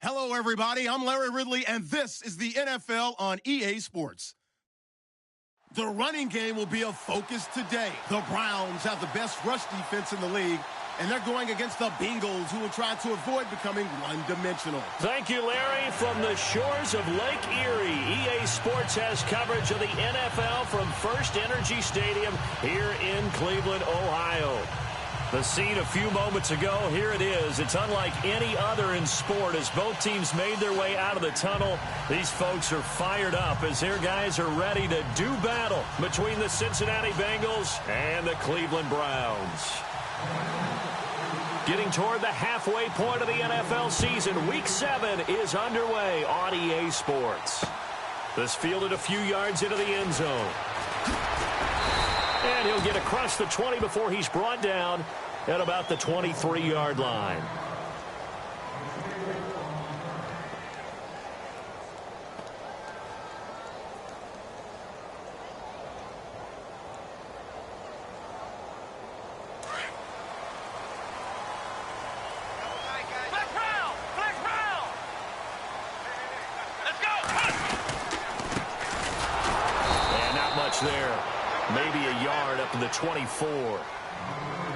Hello, everybody. I'm Larry Ridley, and this is the NFL on EA Sports. The running game will be a focus today. The Browns have the best rush defense in the league, and they're going against the Bengals, who will try to avoid becoming one-dimensional. Thank you, Larry. From the shores of Lake Erie, EA Sports has coverage of the NFL from First Energy Stadium here in Cleveland, Ohio. The scene a few moments ago, here it is. It's unlike any other in sport as both teams made their way out of the tunnel. These folks are fired up as their guys are ready to do battle between the Cincinnati Bengals and the Cleveland Browns. Getting toward the halfway point of the NFL season, Week 7 is underway on EA Sports. This fielded a few yards into the end zone. And he'll get across the 20 before he's brought down at about the 23-yard line. There. Maybe a yard up to the 24.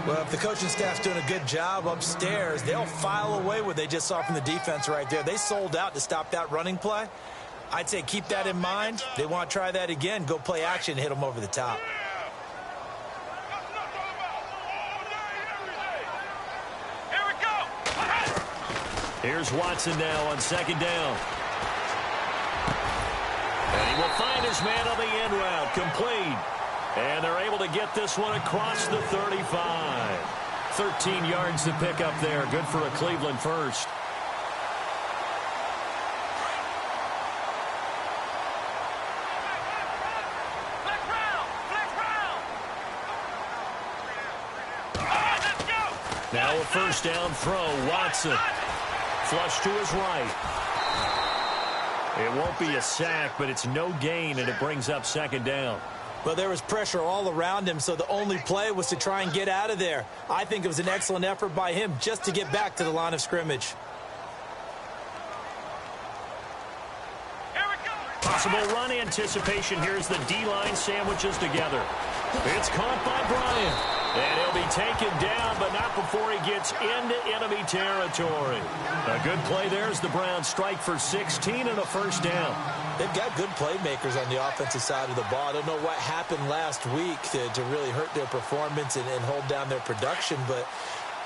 Well, if the coaching staff's doing a good job upstairs, they'll file away what they just saw from the defense right there. They sold out to stop that running play. I'd say keep that in mind. They want to try that again. Go play action, hit them over the top. Here we go. Here's Watson now on second down. And he will find his man on the end route, complete. And they're able to get this one across the 35. 13 yards to pick up there. Good for a Cleveland first. Now a first down throw. Watson. Flush to his right. It won't be a sack, but it's no gain, and it brings up second down. Well, there was pressure all around him, so the only play was to try and get out of there. I think it was an excellent effort by him just to get back to the line of scrimmage. Here we go. Possible run anticipation here as the D-line sandwiches together. It's caught by Bryant. And he'll be taken down, but not before he gets into enemy territory. A good play there as the Browns strike for 16 and a first down. They've got good playmakers on the offensive side of the ball. I don't know what happened last week to really hurt their performance and hold down their production, but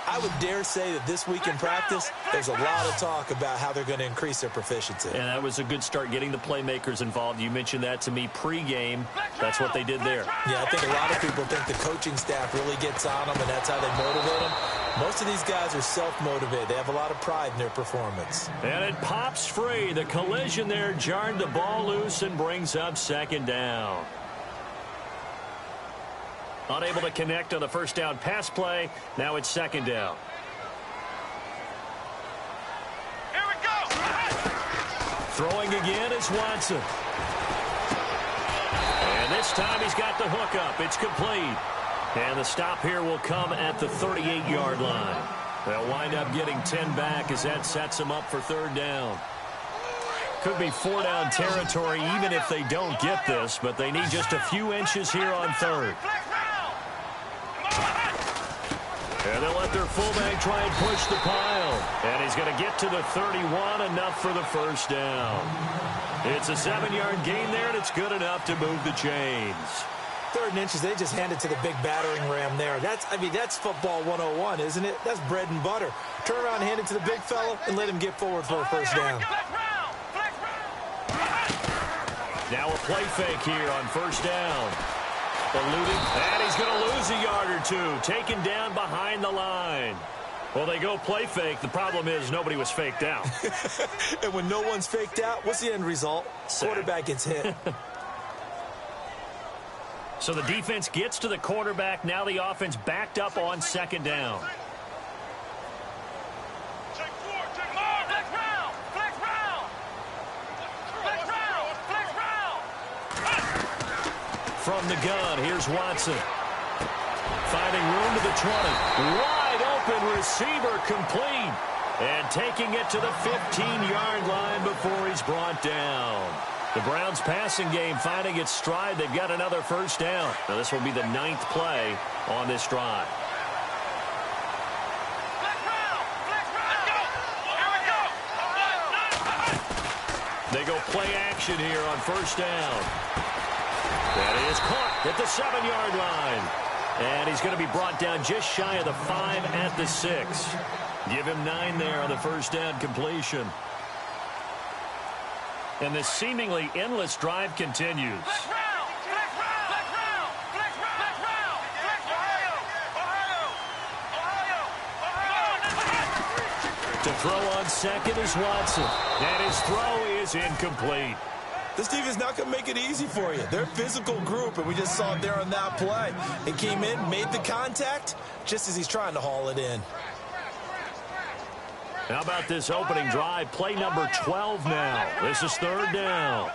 I would dare say that this week in practice, there's a lot of talk about how they're going to increase their proficiency. And that was a good start getting the playmakers involved. You mentioned that to me pregame. That's what they did there. Yeah, I think a lot of people think the coaching staff really gets on them, and that's how they motivate them. Most of these guys are self-motivated. They have a lot of pride in their performance. And it pops free. The collision there jarred the ball loose and brings up second down. Unable to connect on the first down pass play. Now it's second down. Here we go. Throwing again is Watson. And this time he's got the hook up. It's complete. And the stop here will come at the 38-yard line. They'll wind up getting 10 back as that sets them up for third down. Could be four-down territory even if they don't get this, but they need just a few inches here on third. And they'll let their fullback try and push the pile. And he's going to get to the 31, enough for the first down. It's a 7-yard gain there, and it's good enough to move the chains. Third and inches, they just hand it to the big battering ram there. That's football 101, isn't it? That's bread and butter. Turn around and hand it to the big fella and let him get forward for a first down. Now a play fake here on first down. Eluding, and he's going to lose a yard or two. Taken down behind the line. Well, they go play fake. The problem is nobody was faked out. And when no one's faked out, what's the end result? Quarterback gets hit. So the defense gets to the quarterback. Now the offense backed up on second down. From the gun, here's Watson. Finding room to the 20. Wide open receiver complete. And taking it to the 15-yard line before he's brought down. The Browns passing game finding its stride. They've got another first down. Now this will be the 9th play on this drive. They go play action here on first down. That is caught at the 7-yard line. And he's going to be brought down just shy of the 5 at the 6. Give him 9 there on the first down completion. And this seemingly endless drive continues. To throw on second is Watson. And his throw is incomplete. This defense is not going to make it easy for you. They're a physical group, and we just saw it there on that play. It came in, made the contact, just as he's trying to haul it in. How about this opening drive? Play number 12 now. This is third down.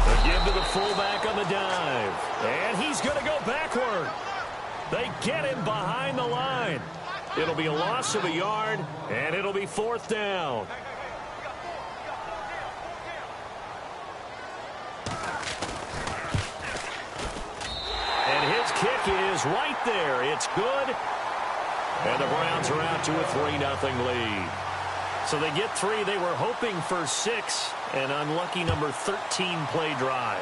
A give to the fullback on the dive. And he's going to go backward. They get him behind the line. It'll be a loss of a yard, and it'll be fourth down. And his kick is right there. It's good. And the Browns are out to a 3-0 lead. So they get 3. They were hoping for 6. An unlucky number 13 play drive.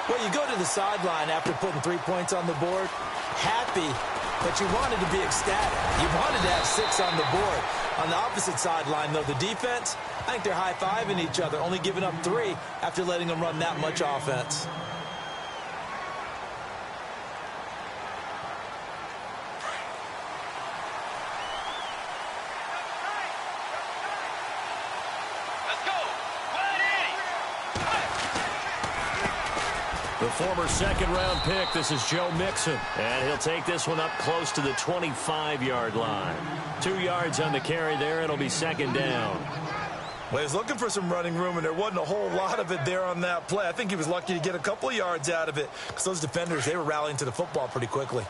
Well, you go to the sideline after putting 3 points on the board, happy, but you wanted to be ecstatic. You wanted to have 6 on the board. On the opposite sideline, though, the defense, I think they're high-fiving each other, only giving up 3 after letting them run that much offense. The former second-round pick, this is Joe Mixon. And he'll take this one up close to the 25-yard line. 2 yards on the carry there. It'll be second down. Well, he's looking for some running room, and there wasn't a whole lot of it there on that play. I think he was lucky to get a couple of yards out of it because those defenders, they were rallying to the football pretty quickly.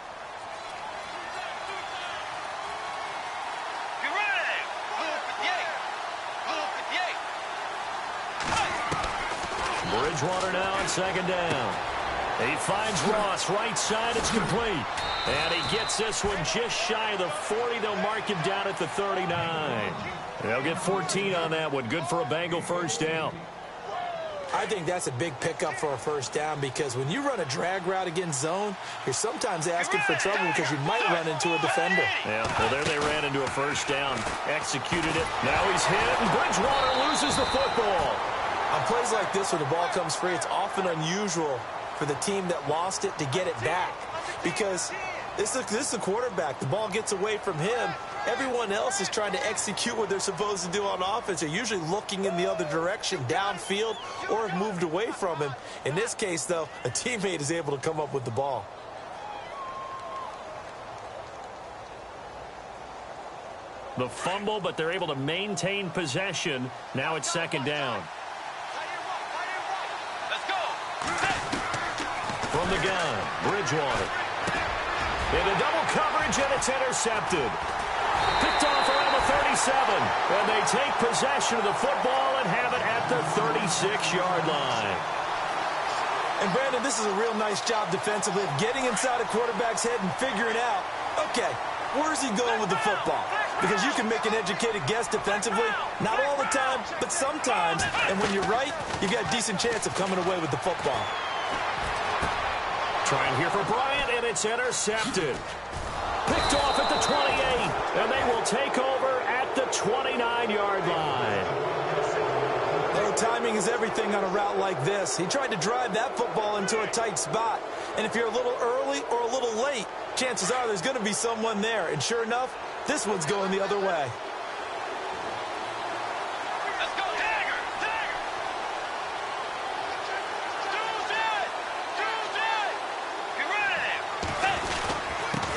Bridgewater now on second down. He finds Ross right side. It's complete. And he gets this one just shy of the 40. They'll mark him down at the 39. They'll get 14 on that one. Good for a Bengal first down. I think that's a big pickup for a first down because when you run a drag route against zone, you're sometimes asking for trouble because you might run into a defender. Yeah, well, there they ran into a first down. Executed it. Now he's hit, and Bridgewater loses the football. On plays like this where the ball comes free, it's often unusual for the team that lost it to get it back because this is the quarterback. The ball gets away from him. Everyone else is trying to execute what they're supposed to do on offense. They're usually looking in the other direction, downfield, or have moved away from him. In this case, though, a teammate is able to come up with the ball. The fumble, but they're able to maintain possession. Now it's second down. From the gun, Bridgewater. Into double coverage, and it's intercepted. Picked off around the 37. And they take possession of the football and have it at the 36-yard line. And, Brandon, this is a real nice job defensively of getting inside a quarterback's head and figuring out, okay, where's he going with the football? Because you can make an educated guess defensively. Not all the time, but sometimes. And when you're right, you've got a decent chance of coming away with the football. Trying here for Bryant, and it's intercepted. Picked off at the 28, and they will take over at the 29-yard line. Oh, timing is everything on a route like this. He tried to drive that football into a tight spot. And if you're a little early or a little late, chances are there's going to be someone there. And sure enough, this one's going the other way.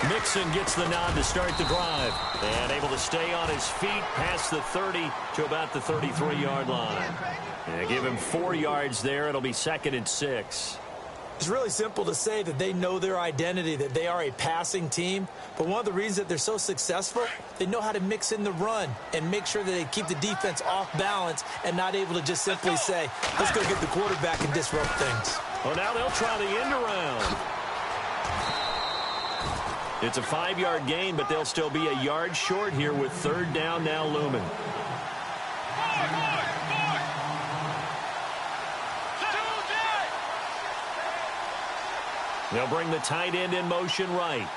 Mixon gets the nod to start the drive and able to stay on his feet past the 30 to about the 33-yard line. And give him 4 yards there. It'll be second and 6. It's really simple to say that they know their identity, that they are a passing team. But one of the reasons that they're so successful, they know how to mix in the run and make sure that they keep the defense off balance and not able to just simply say, let's go get the quarterback and disrupt things. Well, now they'll try the end around. It's a 5-yard gain, but they'll still be a yard short here with third down now looming. They'll bring the tight end in motion right.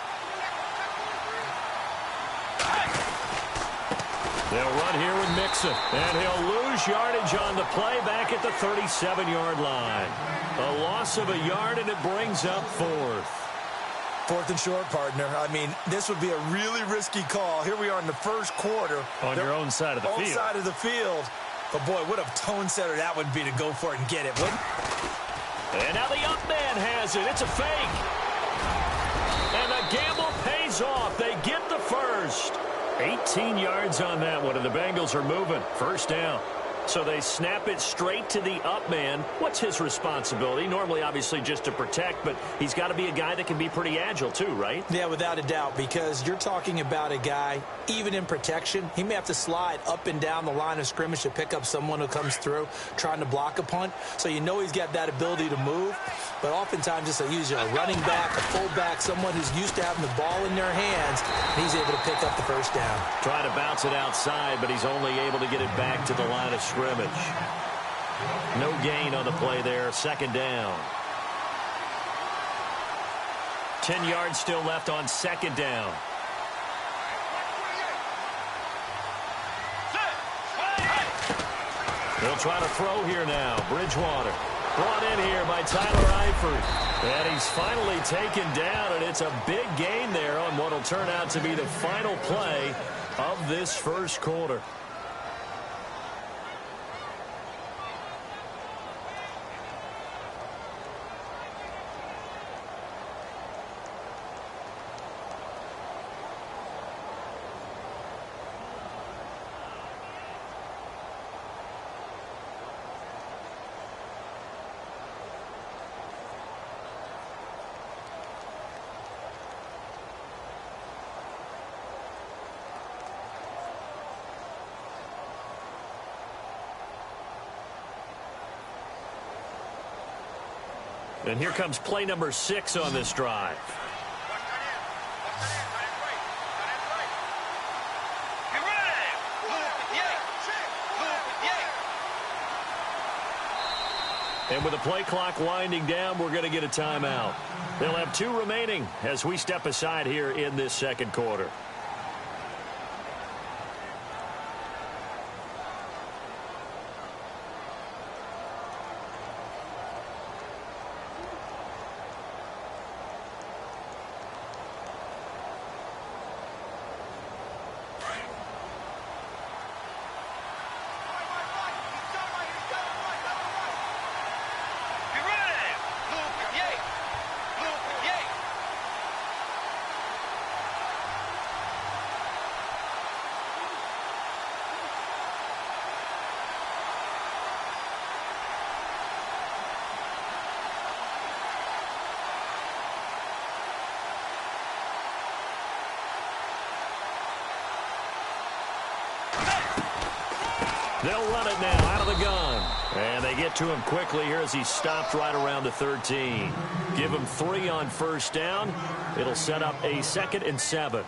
They'll run here with Mixon, and he'll lose yardage on the play back at the 37-yard line. A loss of a yard, and it brings up fourth. Fourth and short, partner. I mean, this would be a really risky call. Here we are in the first quarter. On your own side of the field. Own side of the field. But, boy, what a tone setter that would be to go for it and get it, wouldn't it? And now the up man has it. It's a fake. And the gamble pays off. They get the first. 18 yards on that one, and the Bengals are moving. First down. So they snap it straight to the up man. What's his responsibility? Normally, obviously, just to protect, but he's got to be a guy that can be pretty agile too, right? Yeah, without a doubt, because you're talking about a guy, even in protection, he may have to slide up and down the line of scrimmage to pick up someone who comes through trying to block a punt. So you know he's got that ability to move, but oftentimes just use a running back, a fullback, someone who's used to having the ball in their hands, and he's able to pick up the first down. Trying to bounce it outside, but he's only able to get it back to the line of scrimmage. No gain on the play there. Second down. 10 yards still left on second down. They'll try to throw here now. Bridgewater brought in here by Tyler Eifert. And he's finally taken down, and it's a big gain there on what will turn out to be the final play of this first quarter. And here comes play number 6 on this drive. And with the play clock winding down, we're going to get a timeout. They'll have 2 remaining as we step aside here in this second quarter. They'll run it now out of the gun. And they get to him quickly here as he stopped right around the 13. Give him 3 on first down. It'll set up a 2nd and 7.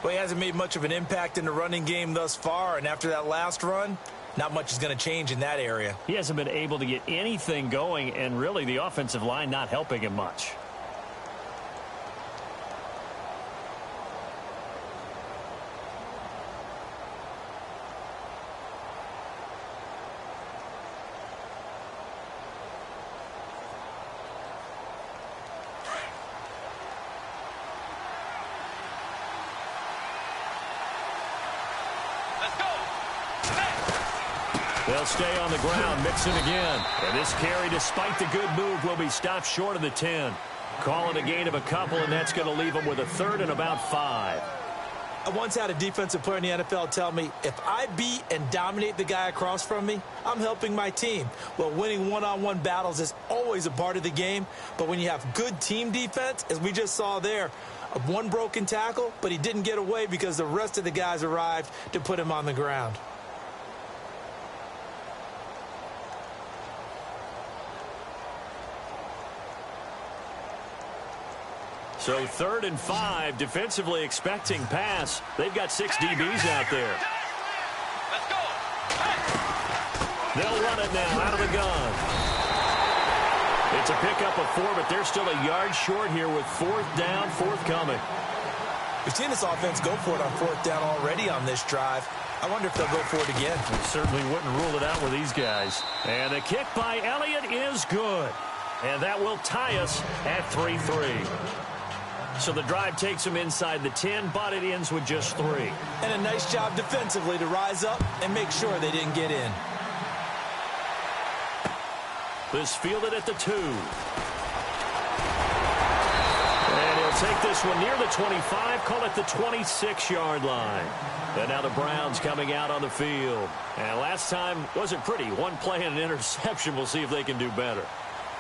Well, he hasn't made much of an impact in the running game thus far, and after that last run, not much is going to change in that area. He hasn't been able to get anything going, and really the offensive line not helping him much. They'll stay on the ground, Mixon again. And this carry, despite the good move, will be stopped short of the 10. Call it a gain of a couple, and that's going to leave them with a 3rd and about 5. I once had a defensive player in the NFL tell me, if I beat and dominate the guy across from me, I'm helping my team. Well, winning one-on-one battles is always a part of the game, but when you have good team defense, as we just saw there, one broken tackle, but he didn't get away because the rest of the guys arrived to put him on the ground. So 3rd and 5, defensively expecting pass. They've got 6 DBs out there. Let's go. They'll run it now out of the gun. It's a pickup of 4, but they're still a yard short here with 4th down, forthcoming. We've seen this offense go for it on 4th down already on this drive. I wonder if they'll go for it again. We certainly wouldn't rule it out with these guys. And the kick by Elliott is good. And that will tie us at 3-3. So the drive takes them inside the 10, but it ends with just 3. And a nice job defensively to rise up and make sure they didn't get in. This fielded at the 2. And he'll take this one near the 25, call it the 26-yard line. And now the Browns coming out on the field. And last time wasn't pretty. One play and an interception. We'll see if they can do better.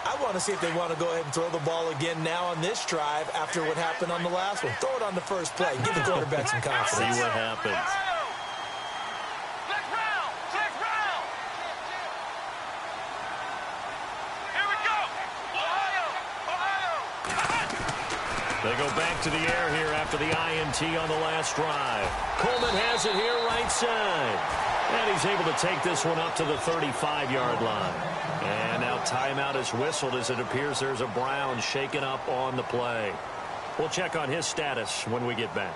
I want to see if they want to go ahead and throw the ball again now on this drive after what happened on the last one. Throw it on the first play. Give the quarterback some confidence. See what happens. Here we go. They go back to the air here after the INT on the last drive. Coleman has it here right side. And he's able to take this one up to the 35-yard line. And now timeout is whistled as it appears there's a Brown shaken up on the play. We'll check on his status when we get back.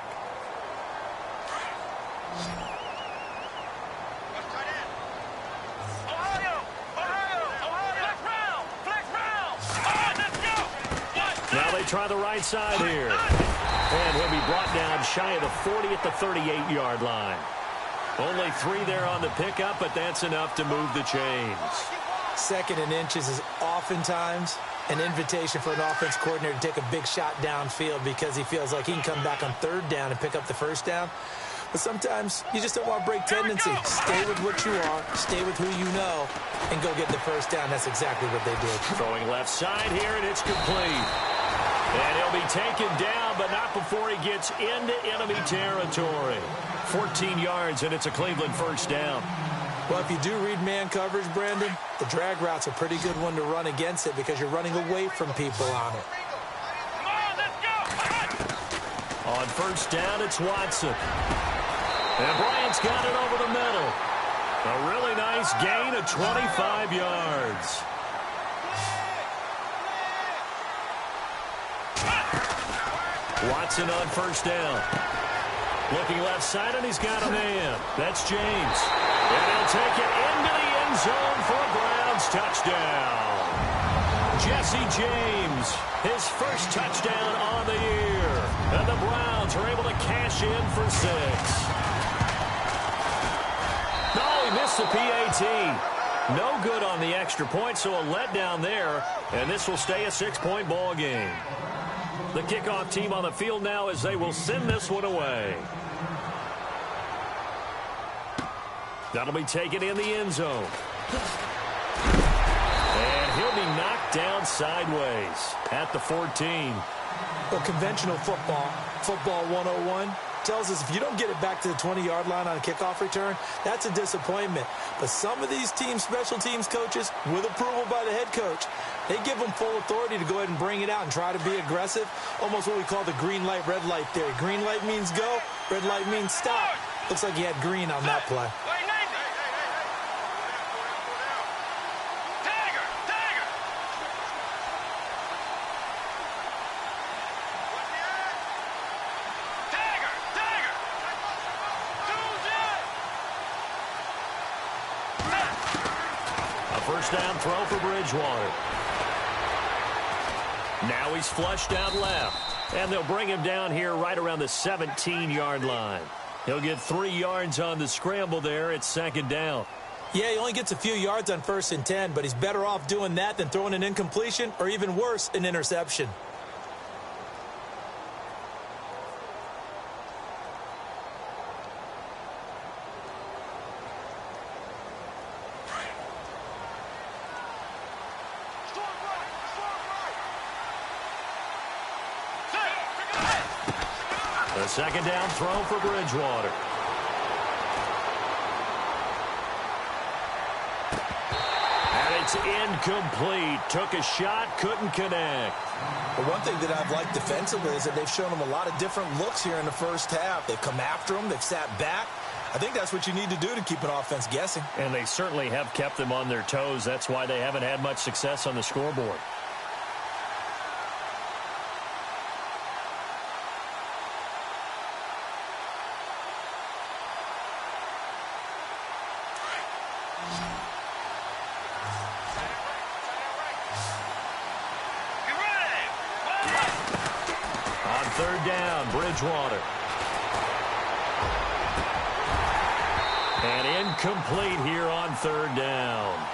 Now they try the right side here. And he'll be brought down shy of the 40 at the 38-yard line. Only 3 there on the pickup, but that's enough to move the chains. 2nd and inches is oftentimes an invitation for an offense coordinator to take a big shot downfield because he feels like he can come back on 3rd down and pick up the 1st down. But sometimes you just don't want to break tendency. Stay with what you are, stay with who you know, and go get the 1st down. That's exactly what they did. Throwing left side here, and it's complete. And he'll be taken down, but not before he gets into enemy territory. 14 yards, and it's a Cleveland 1st down. Well, if you do read man coverage, Brandon, the drag route's a pretty good one to run against it because you're running away from people on it. On 1st down, it's Watson. And Bryant's got it over the middle. A really nice gain of 25 yards. Watson on 1st down. Looking left side, and he's got a man. That's James. And he'll take it into the end zone for a Browns touchdown. Jesse James, his 1st touchdown on the year. And the Browns are able to cash in for 6. No, he missed the PAT. No good on the extra point, so a letdown there. And this will stay a 6-point ball game. The kickoff team on the field now as they will send this one away. That'll be taken in the end zone. And he'll be knocked down sideways at the 14. Well, conventional football 101, tells us if you don't get it back to the 20-yard line on a kickoff return, that's a disappointment. But some of these team special teams coaches, with approval by the head coach, they give them full authority to go ahead and bring it out and try to be aggressive, almost what we call the green light, red light theory. Green light means go, red light means stop. Looks like he had green on that play. First down throw for Bridgewater. Now he's flushed out left. And they'll bring him down here right around the 17-yard line. He'll get 3 yards on the scramble there. It's 2nd down. Yeah, he only gets a few yards on 1st and 10, but he's better off doing that than throwing an incompletion or even worse, an interception. A second down throw for Bridgewater. And it's incomplete. Took a shot, couldn't connect. But one thing that I've liked defensively is that they've shown them a lot of different looks here in the first half. They've come after them. They've sat back. I think that's what you need to do to keep an offense guessing. And they certainly have kept them on their toes. That's why they haven't had much success on the scoreboard. On third down, Bridgewater. And incomplete here on third down.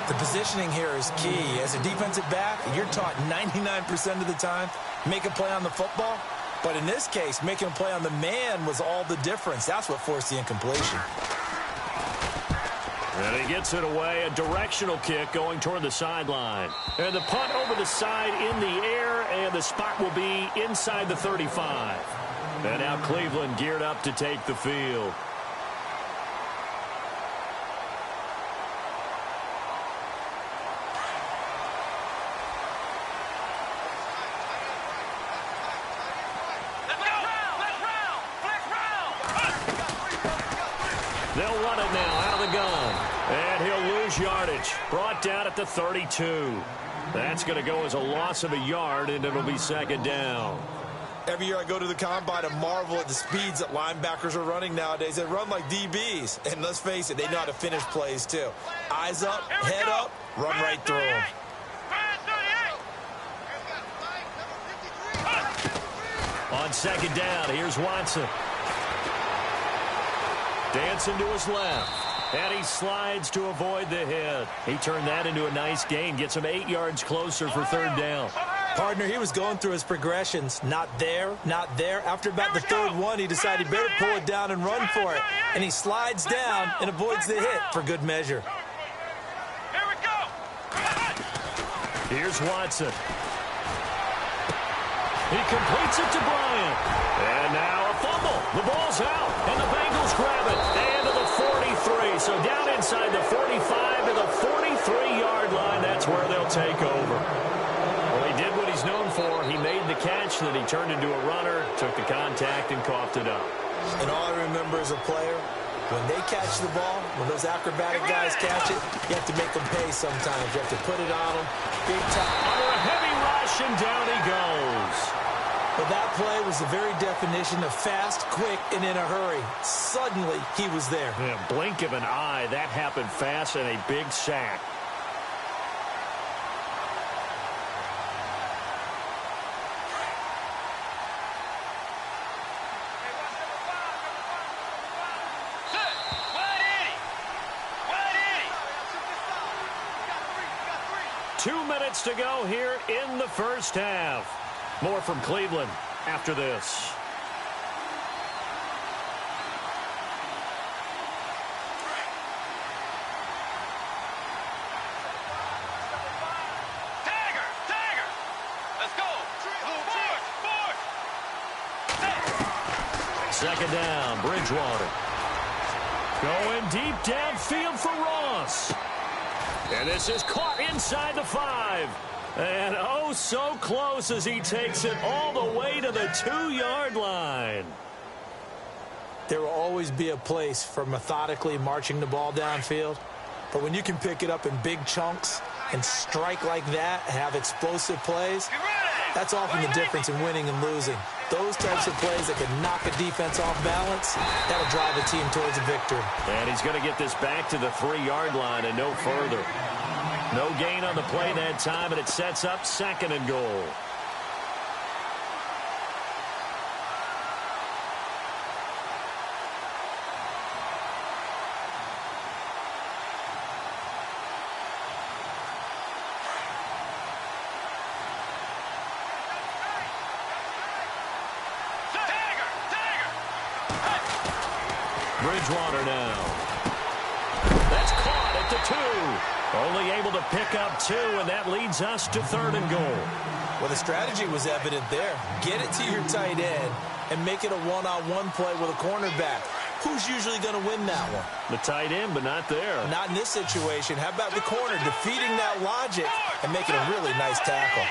The positioning here is key. As a defensive back, you're taught 99% of the time, make a play on the football. But in this case, making a play on the man was all the difference. That's what forced the incompletion. And he gets it away, a directional kick going toward the sideline. And the punt over the side in the air, and the spot will be inside the 35. And now Cleveland geared up to take the field. They'll run it now out of the gun. And he'll lose yardage. Brought down at the 32. That's going to go as a loss of a yard, and it'll be second down. Every year I go to the combine and marvel at the speeds that linebackers are running nowadays. They run like DBs. And let's face it, they know how to finish plays too. Eyes up, head up, run right through them. On second down, here's Watson. Dancing to his left. And he slides to avoid the hit. He turned that into a nice gain. Gets him 8 yards closer for third down. Partner, he was going through his progressions. Not there, not there. After about the third one, he decided he better pull it down and run for it. And he slides down and avoids the hit for good measure. Here we go. Here's Watson. He completes it to Bryant. And now a fumble. The ball's out. And the Bengals grab it. And to the 43. So down inside the 45 to the 43-yard line. That's where they'll take over. Well, he did what he's known for. He made the catch, then he turned into a runner, took the contact, and coughed it up. And all I remember as a player, when they catch the ball, when those acrobatic guys catch it, you have to make them pay sometimes. You have to put it on them big time. Under a heavy rush, and down he goes. But that play was the very definition of fast, quick, and in a hurry. Suddenly, he was there. Yeah, blink of an eye, that happened fast, and a big sack. To go here in the first half. More from Cleveland after this. Tiger! Let's go! Forward! Second down, Bridgewater. Going deep downfield for Ross. And this is caught inside the 5. And oh, so close as he takes it all the way to the 2-yard line. There will always be a place for methodically marching the ball downfield. But when you can pick it up in big chunks and strike like that, have explosive plays, that's often the difference in winning and losing. Those types of plays that can knock a defense off balance, that'll drive a team towards a victory. And he's going to get this back to the 3-yard line and no further. No gain on the play that time, and it sets up second and goal. Bridgewater now. That's caught at the 2. Only able to pick up 2, and that leads us to third and goal. Well, the strategy was evident there. Get it to your tight end and make it a one-on-one play with a cornerback. Who's usually going to win that one? The tight end, but not there. Not in this situation. How about the corner defeating that logic and making a really nice tackle?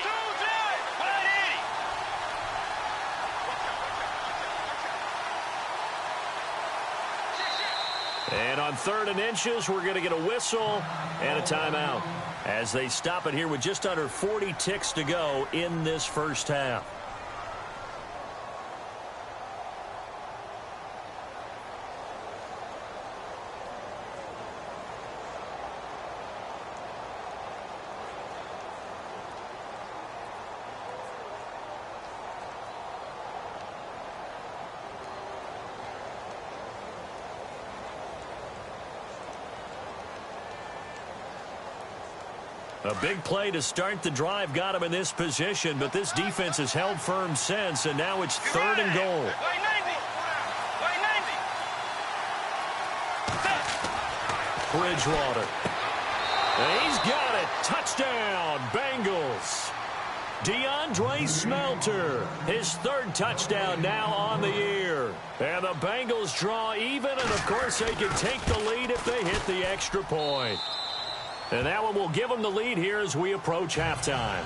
And on 3rd and inches, we're going to get a whistle and a timeout as they stop it here with just under 40 ticks to go in this first half. A big play to start the drive got him in this position, but this defense has held firm since, and now it's 3rd and goal. Bridgewater. And he's got it. Touchdown, Bengals. DeAndre Smelter, his 3rd touchdown now on the year. And the Bengals draw even, and of course they can take the lead if they hit the extra point. And that one will give them the lead here as we approach halftime.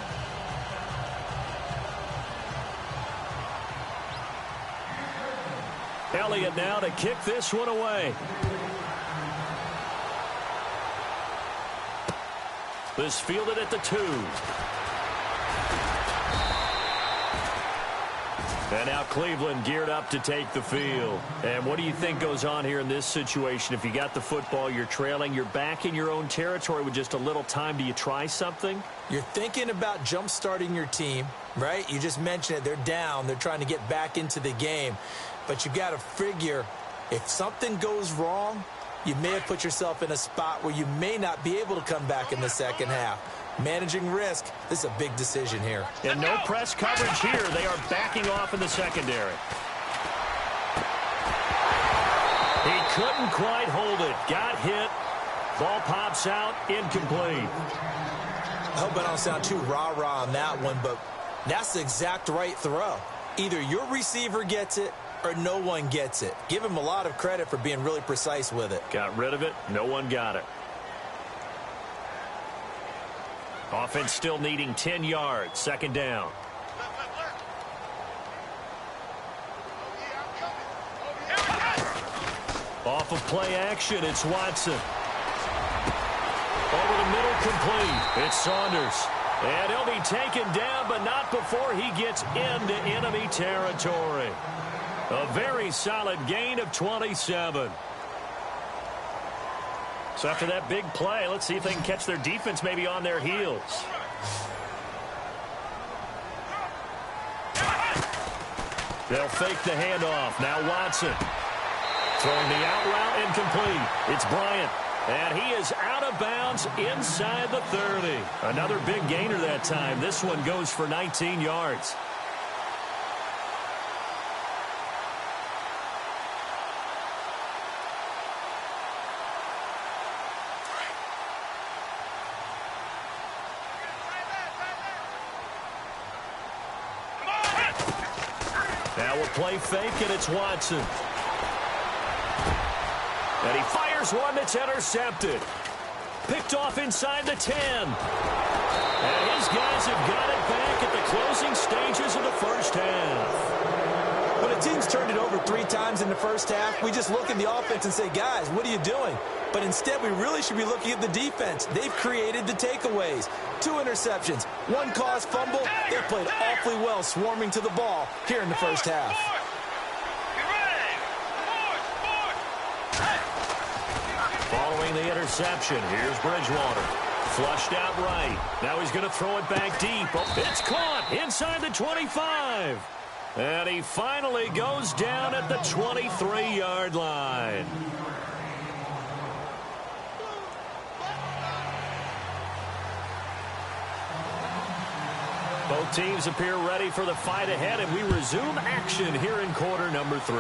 Elliott now to kick this one away. This fielded at the 2. And now Cleveland geared up to take the field. And what do you think goes on here in this situation? If you got the football, you're trailing, you're back in your own territory with just a little time. Do you try something? You're thinking about jump-starting your team, right? You just mentioned it. They're down. They're trying to get back into the game. But you got to figure if something goes wrong, you may have put yourself in a spot where you may not be able to come back in the second half. Managing risk, this is a big decision here. And no press coverage here. They are backing off in the secondary. He couldn't quite hold it. Got hit. Ball pops out. Incomplete. I hope I don't sound too rah-rah on that one, but that's the exact right throw. Either your receiver gets it or no one gets it. Give him a lot of credit for being really precise with it. Got rid of it. No one got it. Offense still needing 10 yards. 2nd down. Off of play action, it's Watson. Over the middle, complete. It's Saunders. And he'll be taken down, but not before he gets into enemy territory. A very solid gain of 27. So after that big play, let's see if they can catch their defense maybe on their heels. They'll fake the handoff. Now Watson. Throwing the out route incomplete. It's Bryant. And he is out of bounds inside the 30. Another big gainer that time. This one goes for 19 yards. Play fake, and it's Watson. And he fires one that's intercepted. Picked off inside the 10. And his guys have got it back at the closing stages of the first half. When a team's turned it over 3 times in the first half, we just look at the offense and say, guys, what are you doing? But instead, we really should be looking at the defense. They've created the takeaways. 2 interceptions, 1 caused fumble. They played awfully well swarming to the ball here in the first half. Following the interception, here's Bridgewater. Flushed out right. Now he's going to throw it back deep. Oh, it's caught inside the 25. And he finally goes down at the 23-yard line. Both teams appear ready for the fight ahead, and we resume action here in quarter number 3.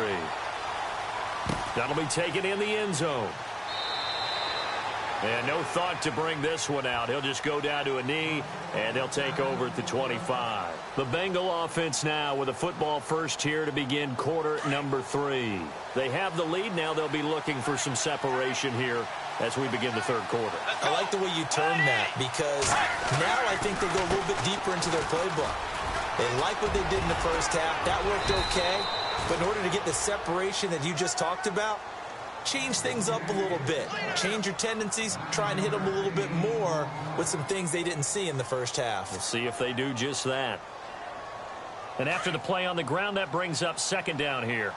That'll be taken in the end zone. And no thought to bring this one out. He'll just go down to a knee, and they'll take over at the 25. The Bengal offense now with a football first here to begin quarter number 3. They have the lead. Now they'll be looking for some separation here as we begin the third quarter. I like the way you term that, because now I think they go a little bit deeper into their playbook. They like what they did in the first half. That worked okay. But in order to get the separation that you just talked about, change things up a little bit. Change your tendencies. Try and hit them a little bit more with some things they didn't see in the first half. We'll see if they do just that. And after the play on the ground, that brings up second down here.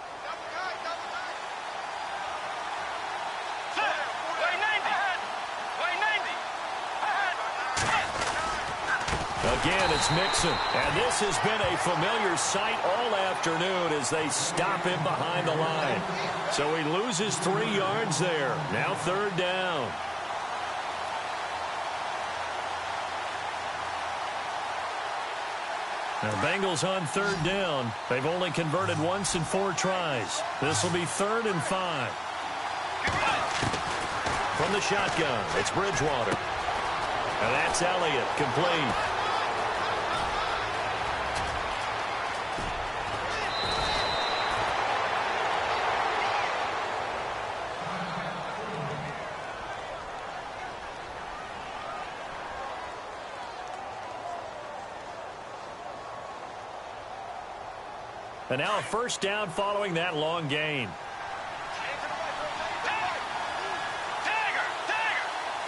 Again, it's Mixon. And this has been a familiar sight all afternoon as they stop him behind the line. So he loses 3 yards there. Now third down. Now, Bengals on third down. They've only converted once in 4 tries. This will be 3rd and 5. From the shotgun, it's Bridgewater. And that's Elliott, complete. And now a first down following that long gain.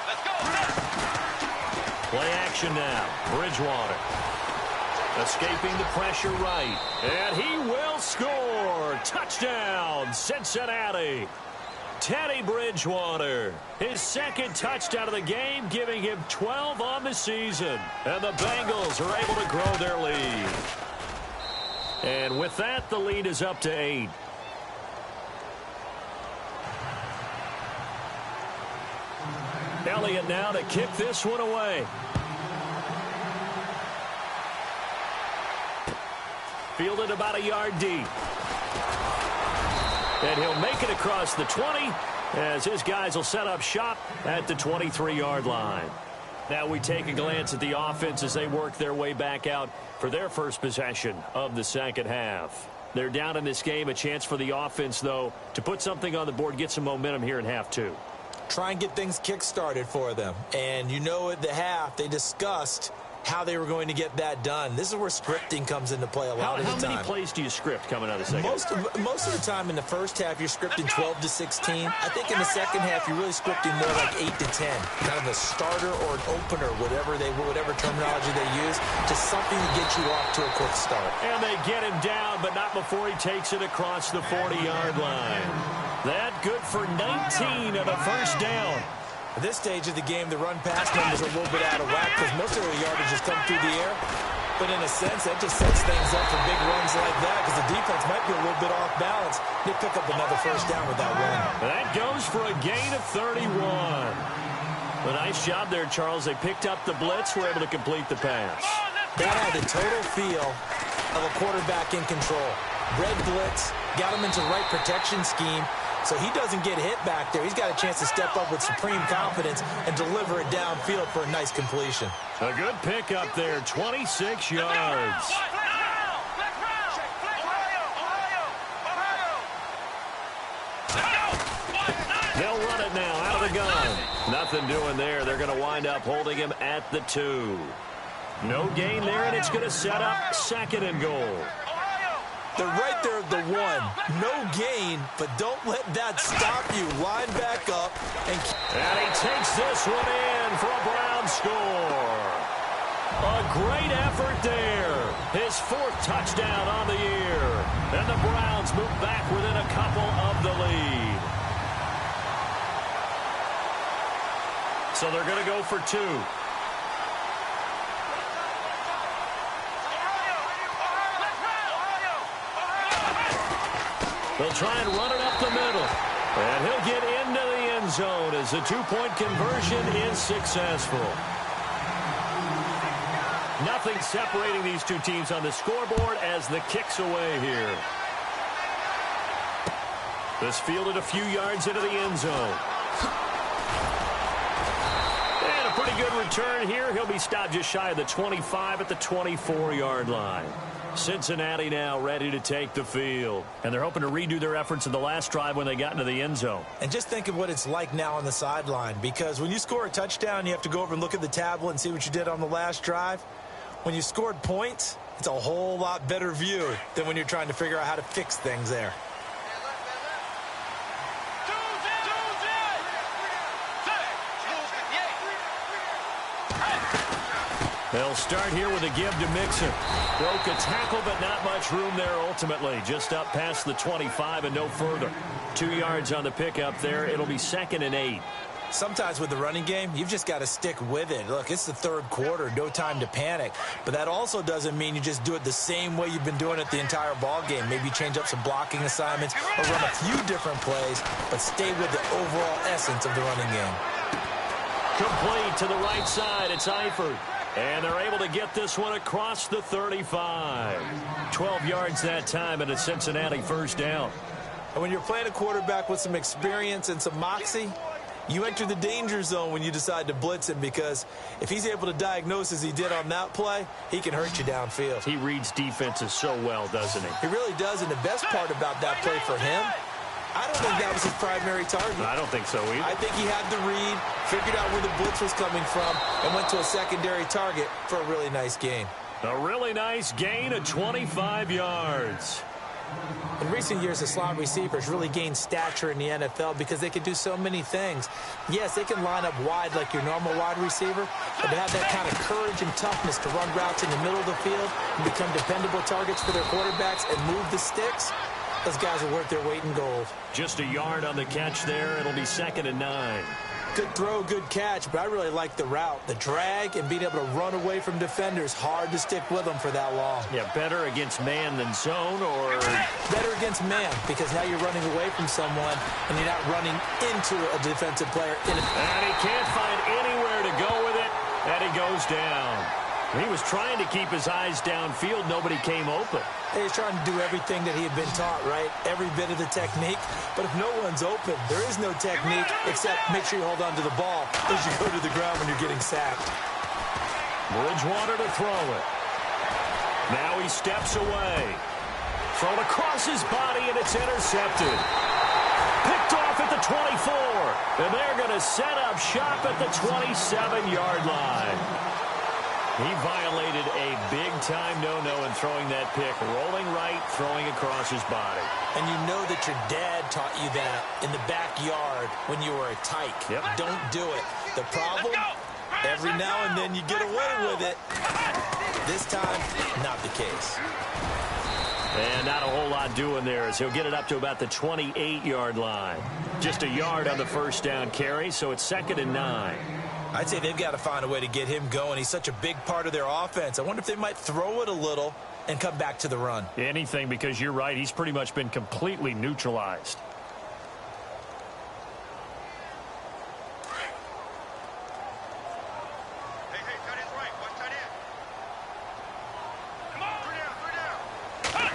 Let's go. Play action now. Bridgewater. Escaping the pressure right. And he will score. Touchdown, Cincinnati. Teddy Bridgewater. His second touchdown of the game, giving him 12 on the season. And the Bengals are able to grow their lead. And with that, the lead is up to 8. Elliott now to kick this one away. Fielded about a yard deep. And he'll make it across the 20 as his guys will set up shop at the 23-yard line. Now we take a glance at the offense as they work their way back out for their first possession of the second half. They're down in this game. A chance for the offense, though, to put something on the board, get some momentum here in half 2. Try and get things kick-started for them. And you know at the half, they discussed how they were going to get that done. This is where scripting comes into play a lot of the time. How many plays do you script coming out of the second half? Most of the time in the first half, you're scripting 12 to 16. I think in the second half, you're really scripting more like 8 to 10. Kind of a starter or an opener, whatever terminology they use, just something to get you off to a quick start. And they get him down, but not before he takes it across the 40-yard line. That good for 19 and a first down. At this stage of the game, the run-pass numbers are a little bit out of whack because most of their yardage has come through the air. But in a sense, that just sets things up for big runs like that because the defense might be a little bit off balance. They pick up another first down with that run. That goes for a gain of 31. A nice job there, Charles. They picked up the blitz, were able to complete the pass. That had the total feel of a quarterback in control. Red blitz, got him into the right protection scheme. So he doesn't get hit back there. He's got a chance to step up with supreme confidence and deliver it downfield for a nice completion. A good pickup there, 26 yards. They'll run it now out of the gun. Nothing doing there. They're going to wind up holding him at the 2. No gain there, and it's going to set up 2nd and goal. They're right there at the 1. No gain, but don't let that stop you. Line back up. And he takes this one in for a Brown score. A great effort there. His 4th touchdown on the year. And the Browns move back within a couple of the lead. So they're going to go for 2. They'll try and run it up the middle. And he'll get into the end zone as the 2-point conversion is successful. Nothing separating these two teams on the scoreboard as the kick's away here. This fielded a few yards into the end zone. Really good return here. He'll be stopped just shy of the 25 at the 24-yard line. Cincinnati now ready to take the field. And they're hoping to redo their efforts in the last drive when they got into the end zone. And just think of what it's like now on the sideline, because when you score a touchdown, you have to go over and look at the tablet and see what you did on the last drive. When you scored points, it's a whole lot better view than when you're trying to figure out how to fix things there. They'll start here with a give to Mixon. Broke a tackle, but not much room there ultimately. Just up past the 25 and no further. 2 yards on the pickup there. It'll be 2nd and 8. Sometimes with the running game, you've just got to stick with it. Look, it's the third quarter, no time to panic. But that also doesn't mean you just do it the same way you've been doing it the entire ball game. Maybe change up some blocking assignments or run a few different plays, but stay with the overall essence of the running game. Complete to the right side. It's Eifert. And they're able to get this one across the 35. 12 yards that time, and a Cincinnati first down. And when you're playing a quarterback with some experience and some moxie, you enter the danger zone when you decide to blitz him, because if he's able to diagnose as he did on that play, he can hurt you downfield. He reads defenses so well, doesn't he? He really does, and the best part about that play for him, I don't think that was his primary target. I don't think so either. I think he had the read, figured out where the blitz was coming from, and went to a secondary target for a really nice gain. A really nice gain of 25 yards. In recent years, the slot receivers really gained stature in the NFL because they can do so many things. Yes, they can line up wide like your normal wide receiver, but to have that kind of courage and toughness to run routes in the middle of the field and become dependable targets for their quarterbacks and move the sticks, those guys are worth their weight in gold. Just a yard on the catch there. It'll be 2nd and 9. Good throw, good catch, but I really like the route. The drag and being able to run away from defenders, hard to stick with them for that long. Yeah, better against man than zone, or? Better against man, because now you're running away from someone and you're not running into a defensive player. And he can't find anywhere to go with it, and he goes down. He was trying to keep his eyes downfield. Nobody came open. He was trying to do everything that he had been taught, right? Every bit of the technique. But if no one's open, there is no technique except make sure you hold on to the ball as you go to the ground when you're getting sacked. Bridgewater to throw it. Now he steps away. Thrown across his body, and it's intercepted. Picked off at the 24. And they're going to set up shop at the 27-yard line. He violated a big-time no-no in throwing that pick. Rolling right, throwing across his body. And you know that your dad taught you that in the backyard when you were a tyke. Yep. Don't do it. The problem, every now and then you get away with it. This time, not the case. And not a whole lot doing there as he'll get it up to about the 28-yard line. Just a yard on the first down carry, so it's 2nd and 9. I'd say they've got to find a way to get him going. He's such a big part of their offense. I wonder if they might throw it a little and come back to the run. Anything, because you're right. He's pretty much been completely neutralized. Hey, tight end's right. Watch tight end. Come on. 3 down.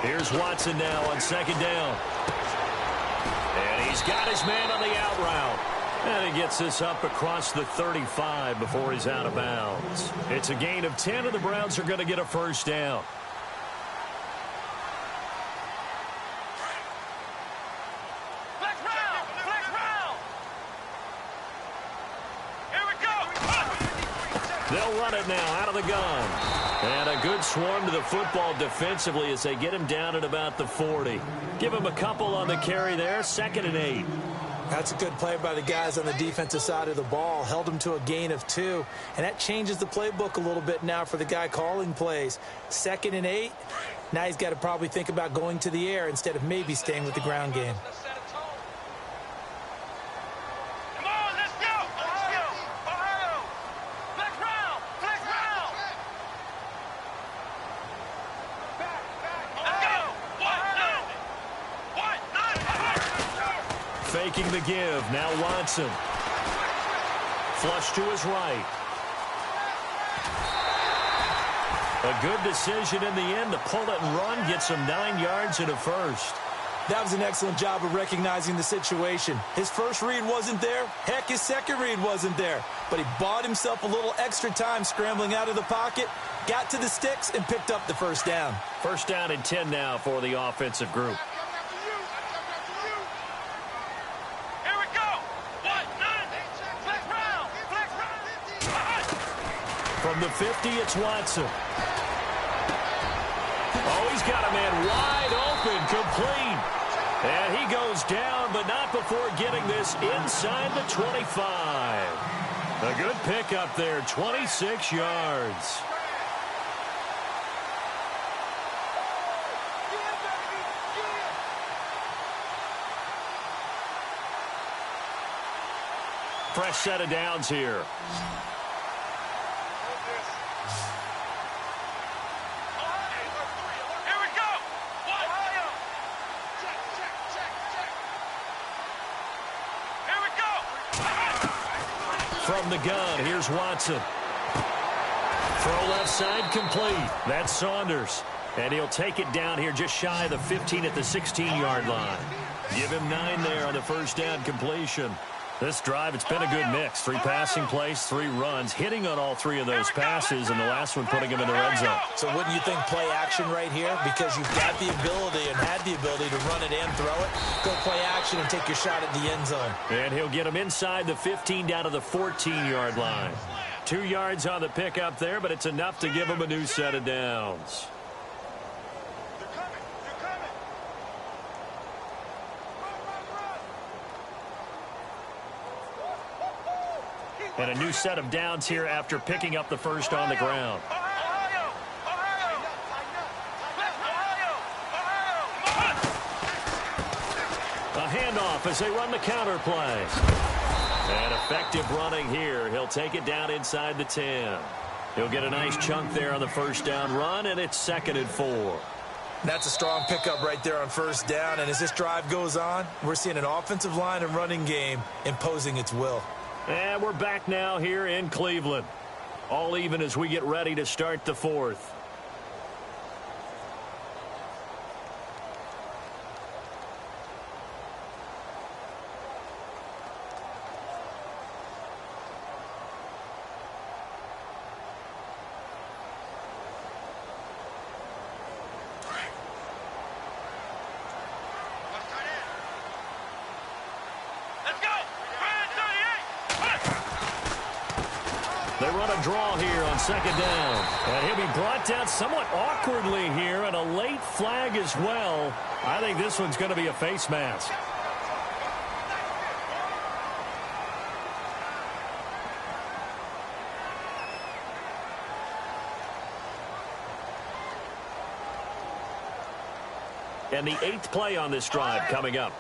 Here's Watson now on 2nd down. And he's got his man on the out route. And he gets this up across the 35 before he's out of bounds. It's a gain of 10, and the Browns are going to get a first down. Flex round. Here we go. They'll run it now out of the gun. And a good swarm to the football defensively as they get him down at about the 40. Give him a couple on the carry there. 2nd and 8. That's a good play by the guys on the defensive side of the ball. Held him to a gain of 2. And that changes the playbook a little bit now for the guy calling plays. 2nd and 8. Now he's got to probably think about going to the air instead of maybe staying with the ground game. Come on, let's go. Ohio. Flex round. Let's go. Faking the give. Now Watson. Flush to his right. A good decision in the end to pull it and run. Gets him 9 yards and a first. That was an excellent job of recognizing the situation. His first read wasn't there. Heck, his second read wasn't there. But he bought himself a little extra time scrambling out of the pocket, got to the sticks, and picked up the first down. First down and 10 now for the offensive group. Here we go. 1, 9. Flex round. From the 50, it's Watson. Oh, he's got a man wide open, complete. And he goes down, but not before getting this inside the 25. A good pickup there, 26 yards. Fresh set of downs here. From the gun, here's Watson. Throw left side complete. That's Saunders. And he'll take it down here just shy of the 15 at the 16-yard line. Give him 9 there on the first down completion. This drive, it's been a good mix. 3 passing plays, 3 runs, hitting on all 3 of those passes, and the last one putting him in the red zone. So wouldn't you think play action right here? Because you've got the ability and had the ability to run it and throw it. Go play action and take your shot at the end zone. And he'll get him inside the 15 down to the 14-yard line. 2 yards on the pickup there, but it's enough to give him a new set of downs. And a new set of downs here after picking up the first on the ground. A handoff as they run the counter play. And effective running here. He'll take it down inside the 10. He'll get a nice chunk there on the first down run, and it's 2nd and 4. That's a strong pickup right there on first down. And as this drive goes on, we're seeing an offensive line and running game imposing its will. And we're back now here in Cleveland. All even as we get ready to start the 4th. They run a draw here on 2nd down. And he'll be brought down somewhat awkwardly here, and a late flag as well. I think this one's going to be a face mask. And the 8th play on this drive coming up.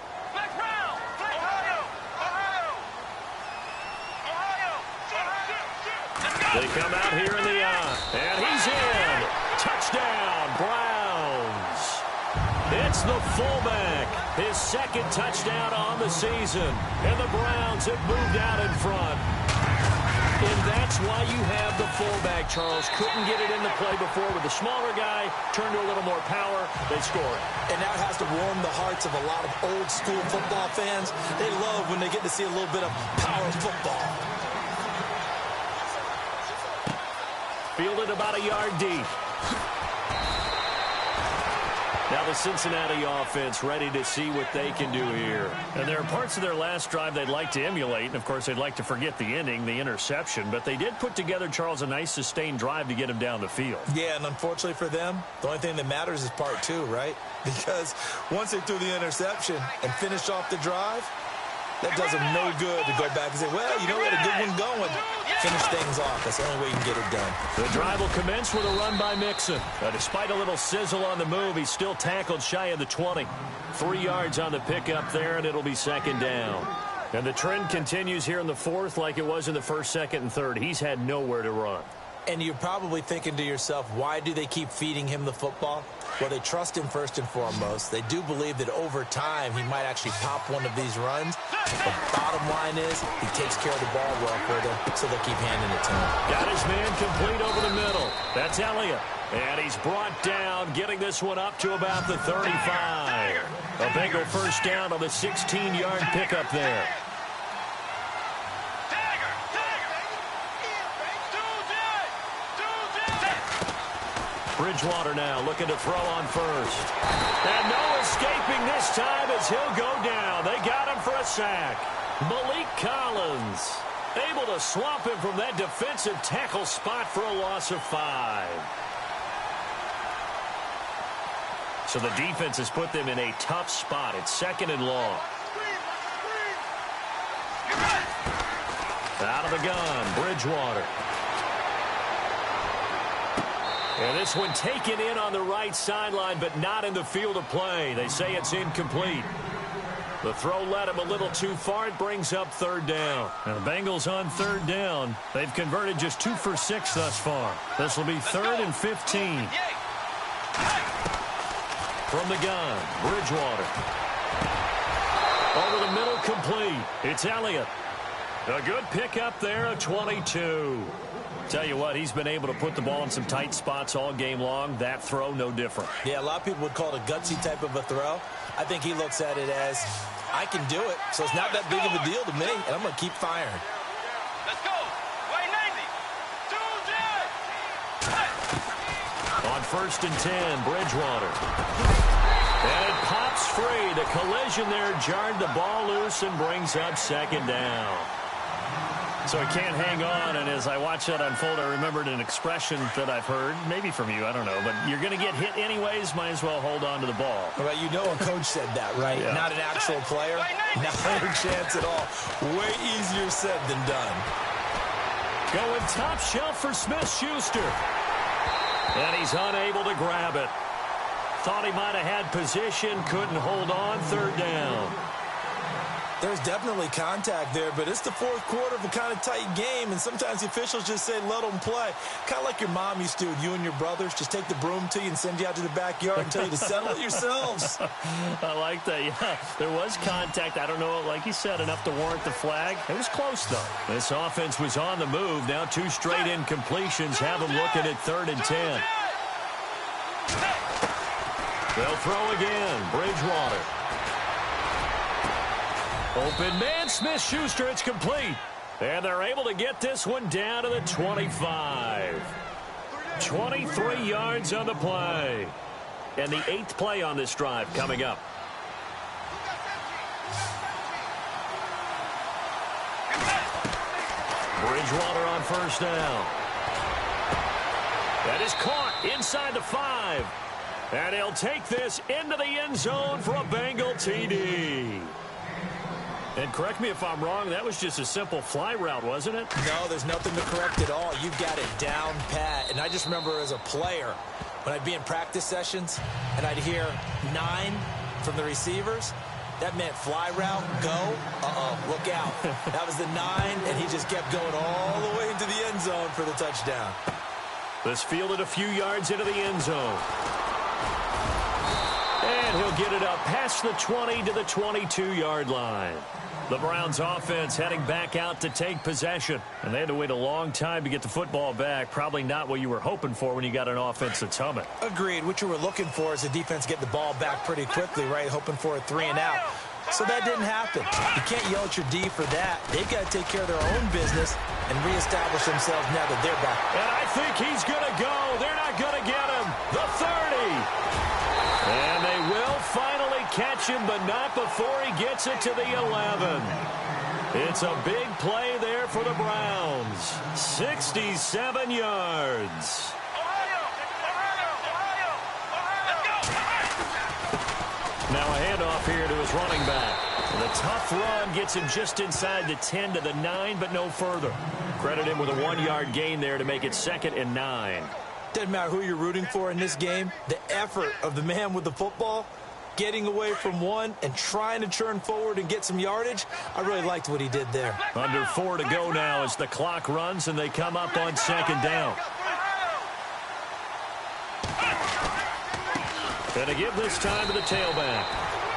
They come out here in the and he's in. Touchdown, Browns. It's the fullback. His 2nd touchdown on the season. And the Browns have moved out in front. And that's why you have the fullback, Charles. Couldn't get it in the play before with the smaller guy. Turned to a little more power. They score it. And that has to warm the hearts of a lot of old school football fans. They love when they get to see a little bit of power football. Fielded about a yard deep. Now the Cincinnati offense ready to see what they can do here. And there are parts of their last drive they'd like to emulate. And, of course, they'd like to forget the ending, the interception. But they did put together, Charles, a nice sustained drive to get him down the field. Yeah, and unfortunately for them, the only thing that matters is part 2, right? Because once they threw the interception and finished off the drive, that does them no good to go back and say, well, you know, we had a good one going. Finish things off. That's the only way you can get it done. The drive will commence with a run by Mixon. Despite a little sizzle on the move, he's still tackled shy of the 20. 3 yards on the pickup there, and it'll be 2nd down. And the trend continues here in the 4th like it was in the 1st, 2nd, and 3rd. He's had nowhere to run. And you're probably thinking to yourself, why do they keep feeding him the football? Well, they trust him first and foremost. They do believe that over time he might actually pop one of these runs. The bottom line is he takes care of the ball well for them, so they'll keep handing it to him. Got his man complete over the middle. That's Elliott. And he's brought down, getting this one up to about the 35. A Bengal first down on the 16-yard pickup there. Bridgewater now looking to throw on first. And no escaping this time as he'll go down. They got him for a sack. Malik Collins able to swamp him from that defensive tackle spot for a loss of 5. So the defense has put them in a tough spot. It's 2nd and long. Out of the gun, Bridgewater. And this one taken in on the right sideline, but not in the field of play. They say it's incomplete. The throw led him a little too far. It brings up 3rd down. And the Bengals on 3rd down. They've converted just 2 for 6 thus far. This will be 3rd and 15. From the gun, Bridgewater. Over the middle, complete. It's Elliott. A good pickup there, a 22. Tell you what, he's been able to put the ball in some tight spots all game long. That throw, no different. Yeah, a lot of people would call it a gutsy type of a throw. I think he looks at it as, I can do it, so it's not that big of a deal to me, and I'm going to keep firing. Let's go. Way 90. 2 On 1st and 10, Bridgewater. And it pops free. The collision there jarred the ball loose and brings up 2nd down. So he can't hang on, and as I watch that unfold, I remembered an expression that I've heard, maybe from you, I don't know, but you're going to get hit anyways, might as well hold on to the ball. Well, you know a coach said that, right? Yeah. Not an actual player. Not a chance at all. Way easier said than done. Going top shelf for Smith-Schuster. And he's unable to grab it. Thought he might have had position, couldn't hold on, 3rd down. There's definitely contact there, but it's the 4th quarter of a kind of tight game, and sometimes the officials just say, let them play. Kind of like your mom used to with you and your brothers. Just take the broom to you and send you out to the backyard and tell you to settle it yourselves. I like that, yeah. There was contact. I don't know, like you said, enough to warrant the flag. It was close, though. This offense was on the move. Now 2 straight incompletions have them looking at 3rd and 10. They'll throw again. Bridgewater. Open man, Smith-Schuster, it's complete. And they're able to get this one down to the 25. 23 yards on the play. And the 8th play on this drive coming up. Bridgewater on 1st down. That is caught inside the 5. And he'll take this into the end zone for a Bengal TD. And correct me if I'm wrong, that was just a simple fly route, wasn't it? No, there's nothing to correct at all. You've got it down pat. And I just remember as a player, when I'd be in practice sessions, and I'd hear 9 from the receivers, that meant fly route, go, look out. That was the 9, and he just kept going all the way into the end zone for the touchdown. This fielded a few yards into the end zone. And he'll get it up past the 20 to the 22-yard line. The Browns offense heading back out to take possession. And they had to wait a long time to get the football back. Probably not what you were hoping for when you got an offense that's humming. Agreed. What you were looking for is the defense get the ball back pretty quickly, right? Hoping for a 3 and out. So that didn't happen. You can't yell at your D for that. They've got to take care of their own business and reestablish themselves now that they're back. And I think he's going to go. They're not going to get him. The 30. And they will finally catch him, but not before he gets it to the 11. It's a big play there for the Browns. 67 yards. Now a handoff here to his running back. The tough run gets him just inside the 10 to the 9, but no further. Credit him with a 1-yard gain there to make it 2nd and 9. Doesn't matter who you're rooting for in this game. The effort of the man with the football getting away from one and trying to turn forward and get some yardage. I really liked what he did there. Under 4 to go now as the clock runs and they come up on second down. And to give this time to the tailback.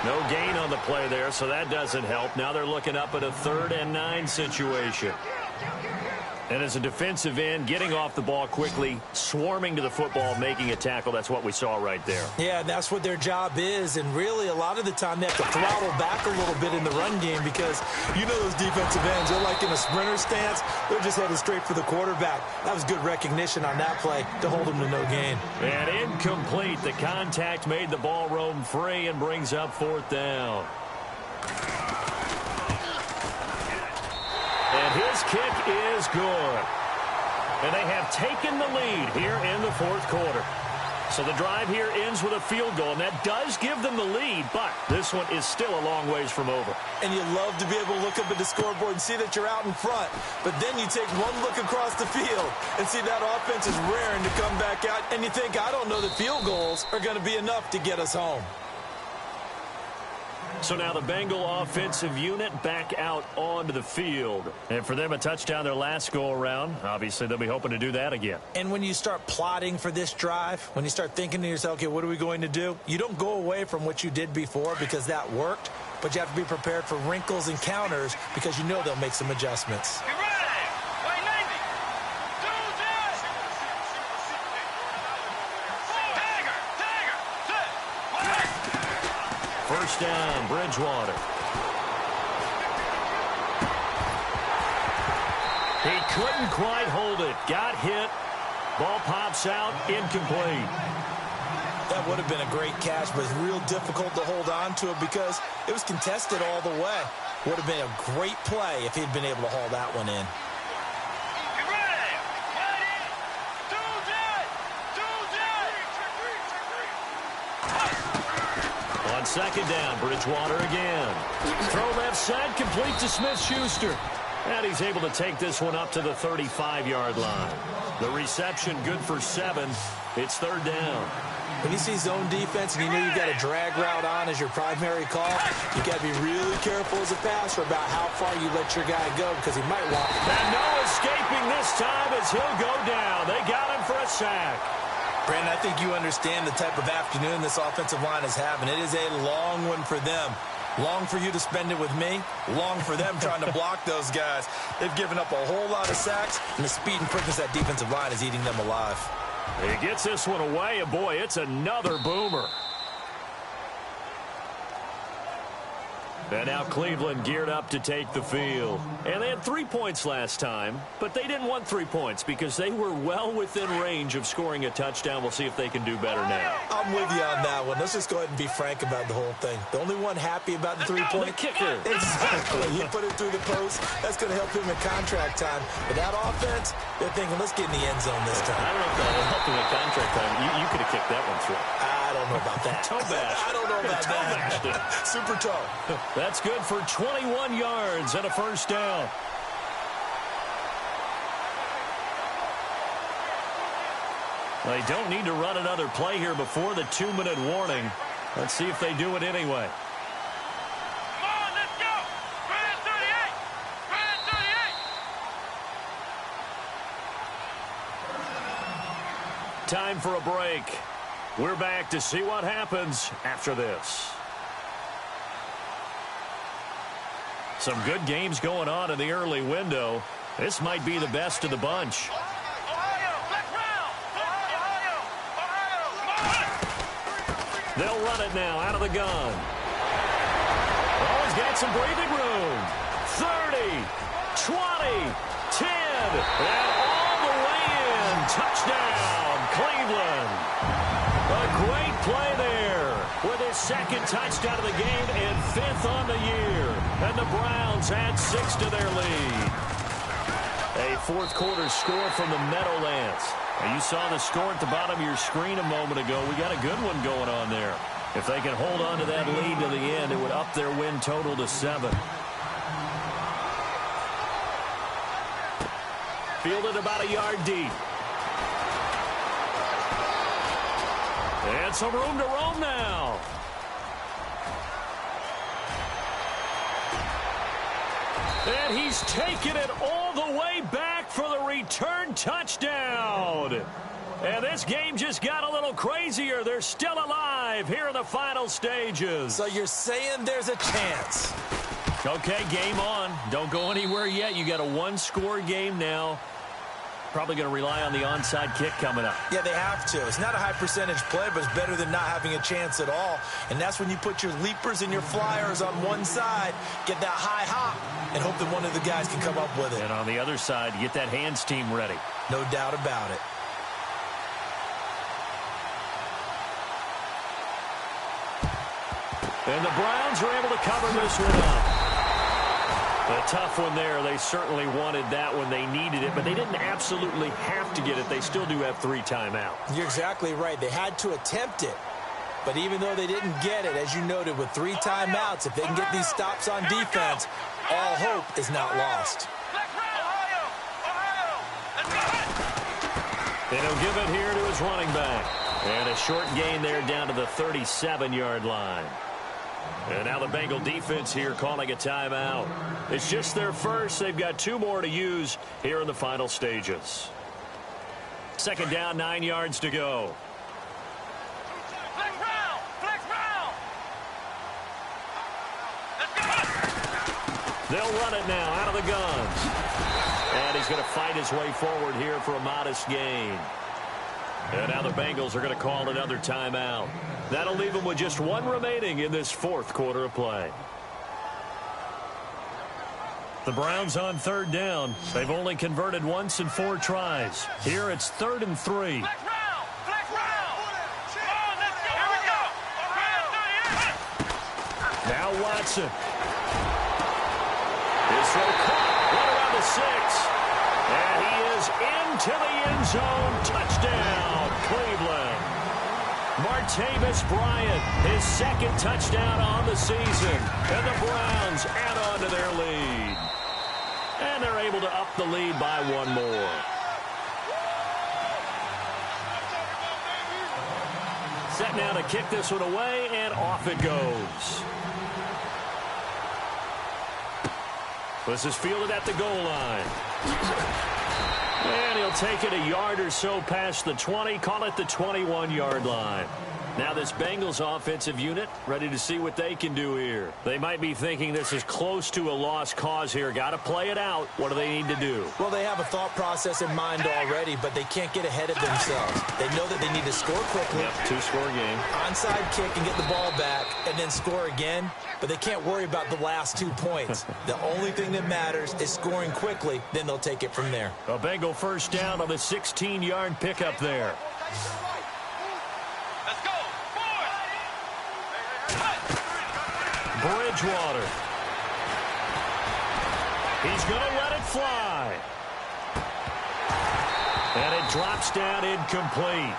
No gain on the play there, so that doesn't help. Now they're looking up at a 3rd and 9 situation. And as a defensive end, getting off the ball quickly, swarming to the football, making a tackle, that's what we saw right there. Yeah, and that's what their job is. And really, a lot of the time, they have to throttle back a little bit in the run game because you know those defensive ends, they're like in a sprinter stance. They're just headed straight for the quarterback. That was good recognition on that play to hold them to no gain. And incomplete. The contact made the ball roam free and brings up 4th down. And his kick is good. And they have taken the lead here in the 4th quarter. So the drive here ends with a field goal, and that does give them the lead, but this one is still a long ways from over. And you love to be able to look up at the scoreboard and see that you're out in front. But then you take one look across the field and see that offense is raring to come back out, and you think, I don't know that field goals are going to be enough to get us home. So now the Bengal offensive unit back out onto the field. And for them, a touchdown their last go-around. Obviously, they'll be hoping to do that again. And when you start plotting for this drive, when you start thinking to yourself, okay, what are we going to do? You don't go away from what you did before because that worked, but you have to be prepared for wrinkles and counters because you know they'll make some adjustments. Get ready. Wait, 90. Do this. Dagger. Sit. First down, Bridgewater. He couldn't quite hold it. Got hit. Ball pops out, incomplete. That would have been a great catch, but it's real difficult to hold on to it because it was contested all the way. Would have been a great play if he'd been able to haul that one in. Get ready. Ready. Do this. On second down, Bridgewater again. Throw left side, complete to Smith-Schuster. And he's able to take this one up to the 35-yard line. The reception good for 7. It's 3rd down. When you see zone defense and you know you've got a drag route on as your primary call, you got to be really careful as a passer about how far you let your guy go because he might walk. And no escaping this time as he'll go down. They got him for a sack. Brandon, I think you understand the type of afternoon this offensive line is having. It is a long one for them. Long for you to spend it with me. Long for them trying to block those guys. They've given up a whole lot of sacks, and the speed and quickness of that defensive line is eating them alive. He gets this one away, and boy, it's another boomer. And now Cleveland geared up to take the field. And they had 3 points last time, but they didn't want 3 points because they were well within range of scoring a touchdown. We'll see if they can do better now. I'm with you on that one. Let's just go ahead and be frank about the whole thing. The only one happy about the 3-point The kicker. Exactly. He put it through the post. That's going to help him in contract time. But that offense, they're thinking, let's get in the end zone this time. I don't know if that will help him in contract time. You could have kicked that one through. I don't know about that. Toe bash. I don't know about that. Super toe. That's good for 21 yards and a first down. They don't need to run another play here before the 2-minute warning. Let's see if they do it anyway. Come on, let's go. Run at 38. Run at 38. Time for a break. We're back to see what happens after this. Some good games going on in the early window. This might be the best of the bunch. Ohio, black round. Ohio. They'll run it now out of the gun. Oh, he's got some breathing room. 30, 20, 10, and all the way in. Touchdown, Cleveland. A great play there with his second touchdown of the game and 5th on the year. And the Browns add 6 to their lead. A 4th quarter score from the Meadowlands. And you saw the score at the bottom of your screen a moment ago. We got a good one going on there. If they can hold on to that lead to the end, it would up their win total to 7. Fielded about a yard deep. And some room to roam now. And he's taken it all the way back for the return touchdown. And this game just got a little crazier. They're still alive here in the final stages. So you're saying there's a chance? Okay, game on. Don't go anywhere yet. You got a one-score game now. Probably going to rely on the onside kick coming up. Yeah, they have to. It's not a high percentage play, but it's better than not having a chance at all. And that's when you put your leapers and your flyers on one side, get that high hop, and hope that one of the guys can come up with it. And on the other side, get that hands team ready. No doubt about it. And the Browns are able to cover this one up. A tough one there. They certainly wanted that when they needed it, but they didn't absolutely have to get it. They still do have 3 timeouts. You're exactly right. They had to attempt it. But even though they didn't get it, as you noted, with 3 timeouts, if they can get these stops on defense, all hope is not lost. And he'll give it here to his running back. And a short gain there down to the 37-yard line. And now the Bengal defense here calling a timeout. It's just their first. They've got 2 more to use here in the final stages. Second down, 9 yards to go. Flex round! Flex round! Let's go! They'll run it now out of the guns. And he's going to fight his way forward here for a modest gain. And now the Bengals are going to call another timeout. That'll leave them with just 1 remaining in this 4th quarter of play. The Browns on 3rd down. They've only converted once in 4 tries. Here it's 3rd and 3. Flex round! Flex round! Come on, let's go! Here we go! Now Watson. His throw caught right around the 6. And he is into the end zone. Touchdown, Cleveland. Martavis Bryant, his 2nd touchdown on the season. And the Browns add on to their lead. And they're able to up the lead by 1 more. Set now to kick this one away, and off it goes. This is fielded at the goal line. And he'll take it a yard or so past the 20, call it the 21-yard line. Now this Bengals offensive unit ready to see what they can do here. They might be thinking this is close to a lost cause here. Got to play it out. What do they need to do? Well, they have a thought process in mind already, but they can't get ahead of themselves. They know that they need to score quickly. Yep, 2-score game. Onside kick and get the ball back and then score again, but they can't worry about the last 2 points. The only thing that matters is scoring quickly, then they'll take it from there. A Bengal first down on the 16-yard pickup there. Let's go! Bridgewater. He's going to let it fly. And it drops down incomplete.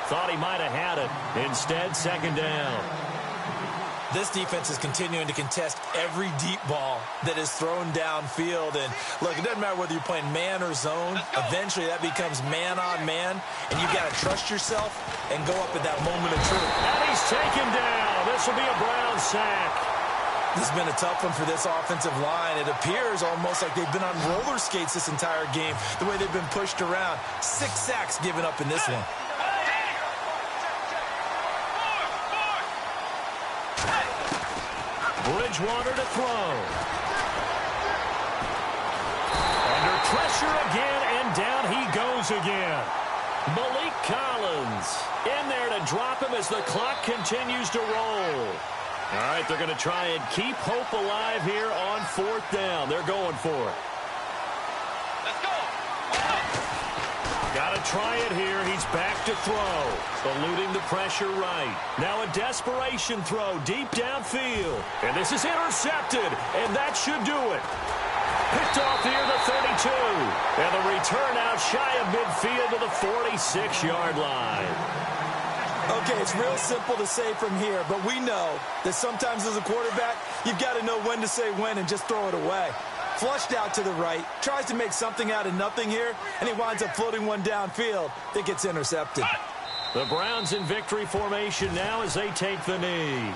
Thought he might have had it. Instead, 2nd down. This defense is continuing to contest every deep ball that is thrown downfield. And, look, it doesn't matter whether you're playing man or zone. Eventually, that becomes man on man. And you've got to trust yourself and go up at that moment of truth. And he's taken down. This will be a Brown sack. This has been a tough one for this offensive line. It appears almost like they've been on roller skates this entire game, the way they've been pushed around. 6 sacks given up in this one. Bridgewater to throw. Under pressure again, and down he goes again. Malik Collins in there to drop him as the clock continues to roll. All right, they're going to try and keep hope alive here on 4th down. They're going for it. Let's go! Got to try it here. He's back to throw. Eluding the pressure right. Now a desperation throw deep downfield. And this is intercepted, and that should do it. Picked off here the 32. And the return out shy of midfield to the 46-yard line. Okay, it's real simple to say from here, but we know that sometimes as a quarterback, you've got to know when to say when and just throw it away. Flushed out to the right, tries to make something out of nothing here, and he winds up floating one downfield that gets intercepted. The Browns in victory formation now as they take the knee.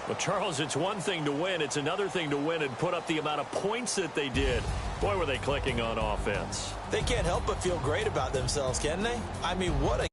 Well, Charles, it's one thing to win. It's another thing to win and put up the amount of points that they did. Boy, were they clicking on offense. They can't help but feel great about themselves, can they? I mean, what a